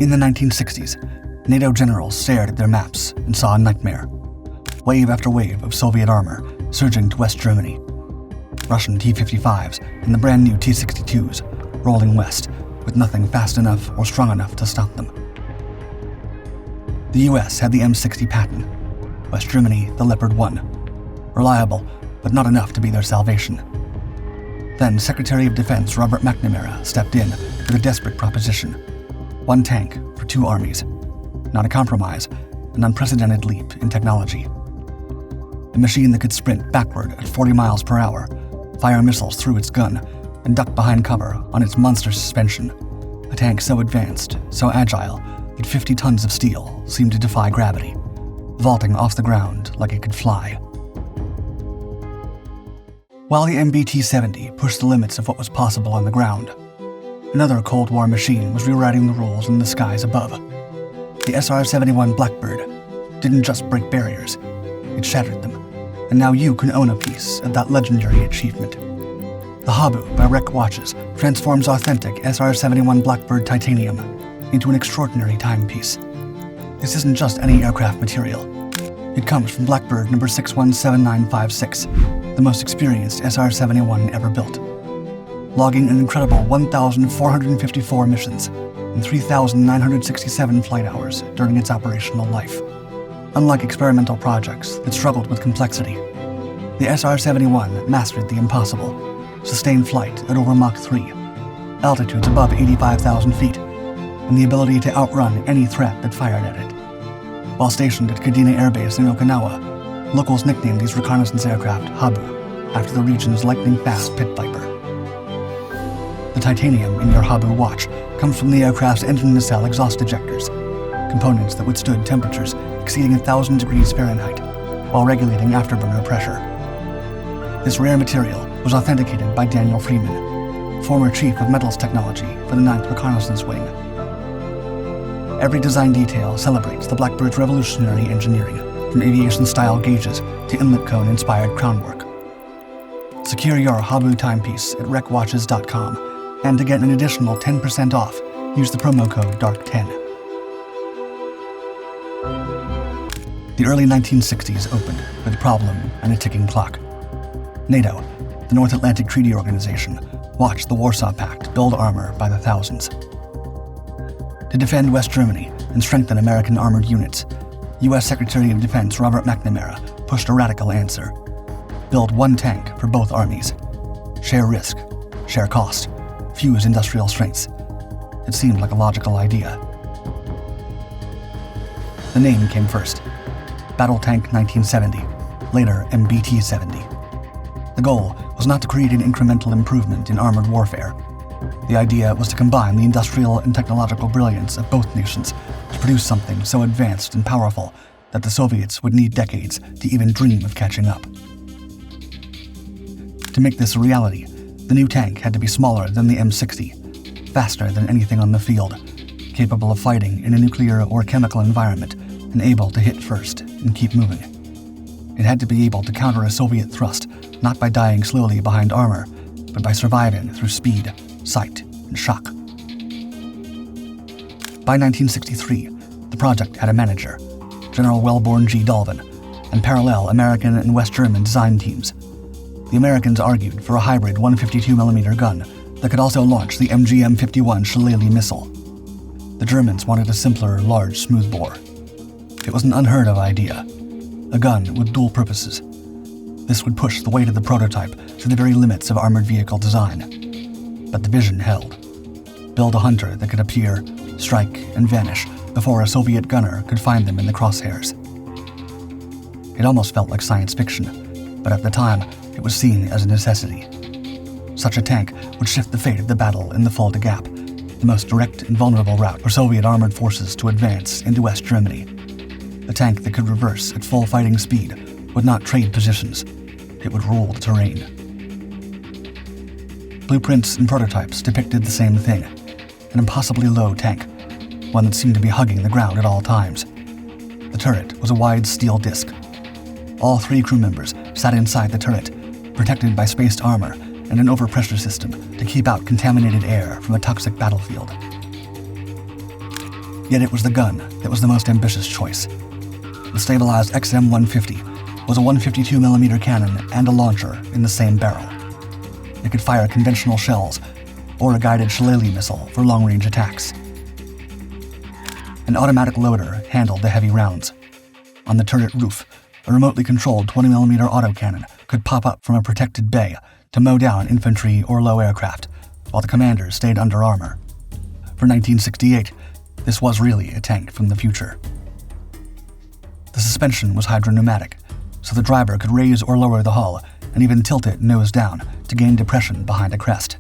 In the 1960s, NATO generals stared at their maps and saw a nightmare. Wave after wave of Soviet armor surging to West Germany. Russian T-55s and the brand new T-62s rolling west with nothing fast enough or strong enough to stop them. The US had the M60 Patton, West Germany the Leopard 1. Reliable, but not enough to be their salvation. Then Secretary of Defense Robert McNamara stepped in with a desperate proposition. One tank for two armies. Not a compromise, an unprecedented leap in technology. A machine that could sprint backward at 40 miles per hour, fire missiles through its gun, and duck behind cover on its monster suspension. A tank so advanced, so agile, that 50 tons of steel seemed to defy gravity, vaulting off the ground like it could fly. While the MBT-70 pushed the limits of what was possible on the ground, another Cold War machine was rewriting the rules in the skies above. The SR-71 Blackbird didn't just break barriers, it shattered them, and now you can own a piece of that legendary achievement. The Habu by Rec Watches transforms authentic SR-71 Blackbird titanium into an extraordinary timepiece. This isn't just any aircraft material. It comes from Blackbird number 617956, the most experienced SR-71 ever built, logging an incredible 1,454 missions and 3,967 flight hours during its operational life. Unlike experimental projects that struggled with complexity, the SR-71 mastered the impossible, sustained flight at over Mach 3, altitudes above 85,000 feet, and the ability to outrun any threat that fired at it. While stationed at Kadena Air Base in Okinawa, locals nicknamed these reconnaissance aircraft Habu, after the region's lightning-fast pit viper. The titanium in your Habu watch comes from the aircraft's engine nacelle exhaust ejectors, components that withstood temperatures exceeding 1,000 degrees Fahrenheit while regulating afterburner pressure. This rare material was authenticated by Daniel Freeman, former Chief of Metals Technology for the 9th Reconnaissance Wing. Every design detail celebrates the Blackbird's revolutionary engineering, from aviation-style gauges to inlet cone-inspired crownwork. Secure your Habu timepiece at recwatches.com, and to get an additional 10% off, use the promo code DARK10. The early 1960s opened with a problem and a ticking clock. NATO, the North Atlantic Treaty Organization, watched the Warsaw Pact build armor by the thousands. To defend West Germany and strengthen American armored units, U.S. Secretary of Defense Robert McNamara pushed a radical answer. Build one tank for both armies. Share risk, share cost, fuse industrial strengths. It seemed like a logical idea. The name came first. Battle Tank 1970, later MBT-70. The goal was not to create an incremental improvement in armored warfare. The idea was to combine the industrial and technological brilliance of both nations to produce something so advanced and powerful that the Soviets would need decades to even dream of catching up. To make this a reality, the new tank had to be smaller than the M60, faster than anything on the field, capable of fighting in a nuclear or chemical environment, and able to hit first and keep moving. It had to be able to counter a Soviet thrust, not by dying slowly behind armor, but by surviving through speed, sight, and shock. By 1963, the project had a manager, General Wellborn G. Dolvin, and parallel American and West German design teams. The Americans argued for a hybrid 152mm gun that could also launch the MGM-51 Shillelagh missile. The Germans wanted a simpler, large smoothbore. It was an unheard-of idea, a gun with dual purposes. This would push the weight of the prototype to the very limits of armored vehicle design. But the vision held. Build a hunter that could appear, strike, and vanish before a Soviet gunner could find them in the crosshairs. It almost felt like science fiction, but at the time, it was seen as a necessity. Such a tank would shift the fate of the battle in the Fulda Gap, the most direct and vulnerable route for Soviet armored forces to advance into West Germany. A tank that could reverse at full fighting speed would not trade positions. It would rule the terrain. Blueprints and prototypes depicted the same thing, an impossibly low tank, one that seemed to be hugging the ground at all times. The turret was a wide steel disc. All 3 crew members sat inside the turret, protected by spaced armor and an overpressure system to keep out contaminated air from a toxic battlefield. Yet it was the gun that was the most ambitious choice. The stabilized XM-150 was a 152mm cannon and a launcher in the same barrel. It could fire conventional shells or a guided shillelagh missile for long-range attacks. An automatic loader handled the heavy rounds. On the turret roof, a remotely controlled 20mm autocannon could pop up from a protected bay to mow down infantry or low aircraft, while the commanders stayed under armor. For 1968, this was really a tank from the future. The suspension was hydropneumatic, so the driver could raise or lower the hull and even tilt it nose down to gain depression behind a crest.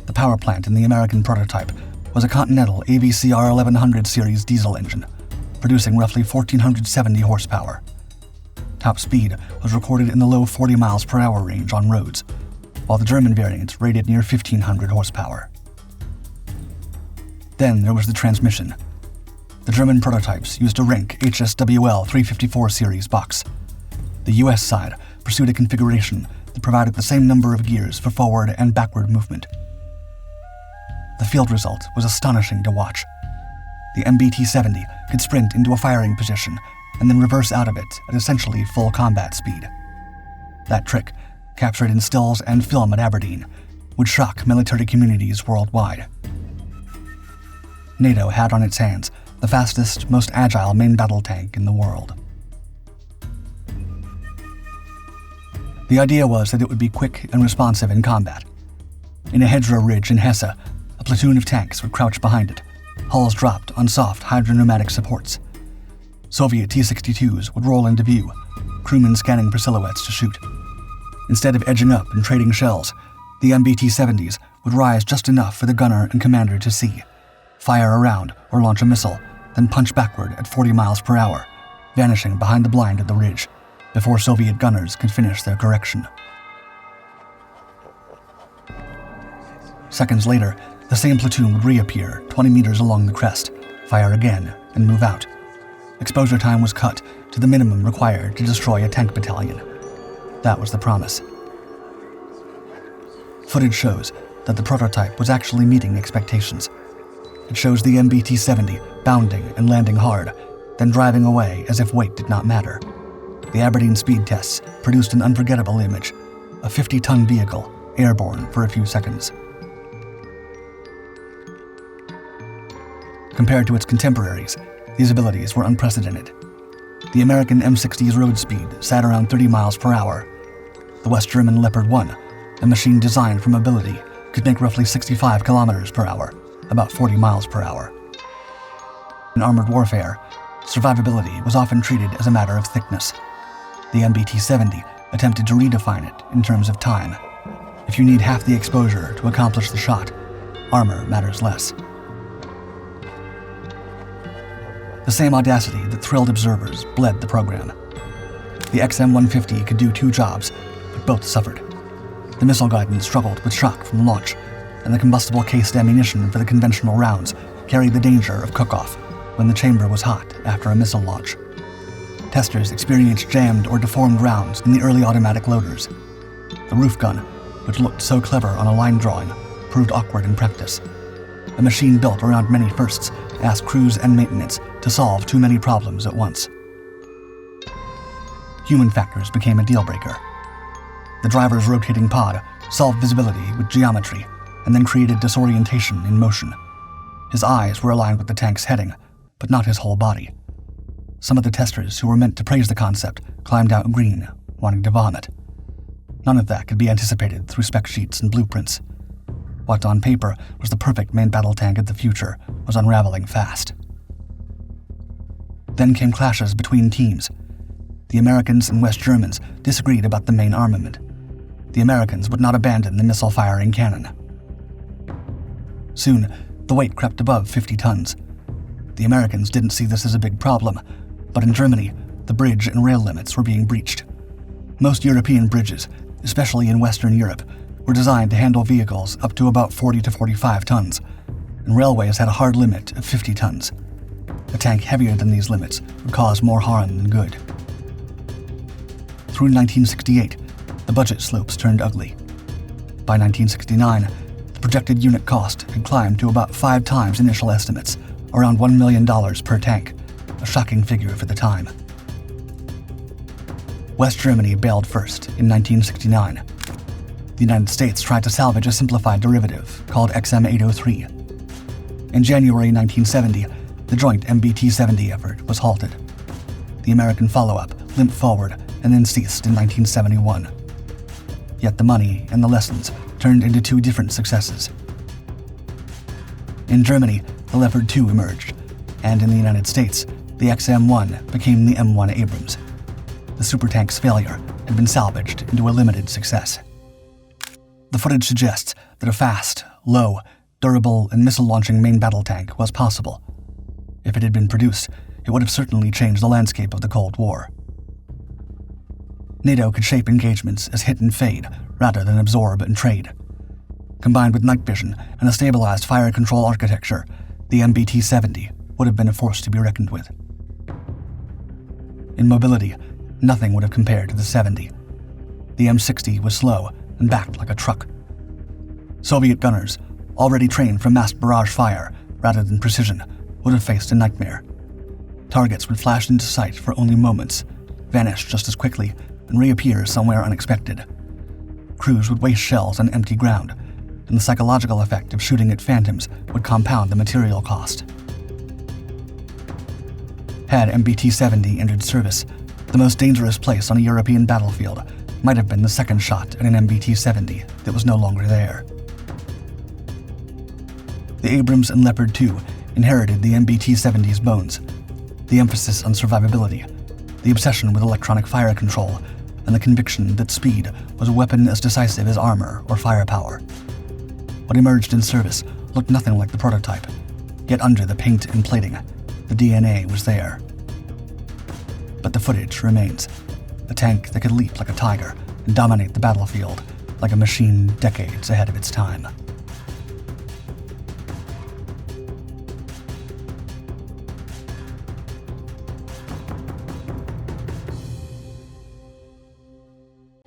The power plant in the American prototype was a Continental AVCR 1100 series diesel engine, producing roughly 1,470 horsepower. Top speed was recorded in the low 40 miles per hour range on roads, while the German variant rated near 1,500 horsepower. Then there was the transmission. The German prototypes used a Rink HSWL 354 series box. The US side pursued a configuration that provided the same number of gears for forward and backward movement. The field result was astonishing to watch. The MBT-70 could sprint into a firing position and then reverse out of it at essentially full combat speed. That trick, captured in stills and film at Aberdeen, would shock military communities worldwide. NATO had on its hands the fastest, most agile main battle tank in the world. The idea was that it would be quick and responsive in combat. In a hedgerow ridge in Hesse, a platoon of tanks would crouch behind it, hulls dropped on soft hydropneumatic supports. Soviet T-62s would roll into view, crewmen scanning for silhouettes to shoot. Instead of edging up and trading shells, the MBT-70s would rise just enough for the gunner and commander to see, fire around or launch a missile, then punch backward at 40 miles per hour, vanishing behind the blind of the ridge before Soviet gunners could finish their correction. Seconds later, the same platoon would reappear 20 meters along the crest, fire again, and move out. Exposure time was cut to the minimum required to destroy a tank battalion. That was the promise. Footage shows that the prototype was actually meeting expectations. It shows the MBT-70 bounding and landing hard, then driving away as if weight did not matter. The Aberdeen speed tests produced an unforgettable image, a 50-ton vehicle airborne for a few seconds. Compared to its contemporaries, these abilities were unprecedented. The American M60's road speed sat around 30 miles per hour. The West German Leopard 1, a machine designed for mobility, could make roughly 65 kilometers per hour, about 40 miles per hour. In armored warfare, survivability was often treated as a matter of thickness. The MBT-70 attempted to redefine it in terms of time. If you need half the exposure to accomplish the shot, armor matters less. The same audacity that thrilled observers bled the program. The XM-150 could do two jobs, but both suffered. The missile guidance struggled with shock from launch, and the combustible cased ammunition for the conventional rounds carried the danger of cook-off when the chamber was hot after a missile launch. Testers experienced jammed or deformed rounds in the early automatic loaders. The roof gun, which looked so clever on a line drawing, proved awkward in practice. A machine built around many firsts asked crews and maintenance to solve too many problems at once. Human factors became a deal-breaker. The driver's rotating pod solved visibility with geometry and then created disorientation in motion. His eyes were aligned with the tank's heading, but not his whole body. Some of the testers who were meant to praise the concept climbed out green, wanting to vomit. None of that could be anticipated through spec sheets and blueprints. What on paper was the perfect main battle tank of the future was unraveling fast. Then came clashes between teams. The Americans and West Germans disagreed about the main armament. The Americans would not abandon the missile-firing cannon. Soon, the weight crept above 50 tons. The Americans didn't see this as a big problem, but in Germany, the bridge and rail limits were being breached. Most European bridges, especially in Western Europe, were designed to handle vehicles up to about 40 to 45 tons, and railways had a hard limit of 50 tons. A tank heavier than these limits would cause more harm than good. Through 1968, the budget slopes turned ugly. By 1969, the projected unit cost had climbed to about 5 times initial estimates, around $1 million per tank, a shocking figure for the time. West Germany bailed first in 1969. The United States tried to salvage a simplified derivative called XM803. In January 1970, the joint MBT-70 effort was halted. The American follow-up limped forward and then ceased in 1971. Yet the money and the lessons turned into two different successes. In Germany, the Leopard 2 emerged, and in the United States, the XM-1 became the M1 Abrams. The supertank's failure had been salvaged into a limited success. The footage suggests that a fast, low, durable, and missile-launching main battle tank was possible. If it had been produced, it would have certainly changed the landscape of the Cold War. NATO could shape engagements as hit and fade rather than absorb and trade. Combined with night vision and a stabilized fire control architecture, the MBT-70 would have been a force to be reckoned with. In mobility, nothing would have compared to the 70. The M60 was slow and backed like a truck. Soviet gunners, already trained for massed barrage fire rather than precision, would have faced a nightmare. Targets would flash into sight for only moments, vanish just as quickly, and reappear somewhere unexpected. Crews would waste shells on empty ground, and the psychological effect of shooting at phantoms would compound the material cost. Had MBT-70 entered service, the most dangerous place on a European battlefield might have been the second shot at an MBT-70 that was no longer there. The Abrams and Leopard 2 inherited the MBT-70's bones: the emphasis on survivability, the obsession with electronic fire control, and the conviction that speed was a weapon as decisive as armor or firepower. What emerged in service looked nothing like the prototype, yet under the paint and plating, the DNA was there. But the footage remains: a tank that could leap like a tiger and dominate the battlefield like a machine decades ahead of its time.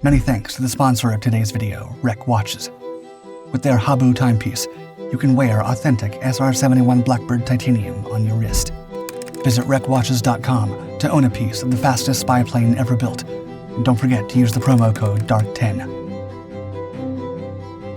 Many thanks to the sponsor of today's video, Rec Watches. With their Habu timepiece, you can wear authentic SR-71 Blackbird titanium on your wrist. Visit recwatches.com to own a piece of the fastest spy plane ever built. And don't forget to use the promo code DARK10.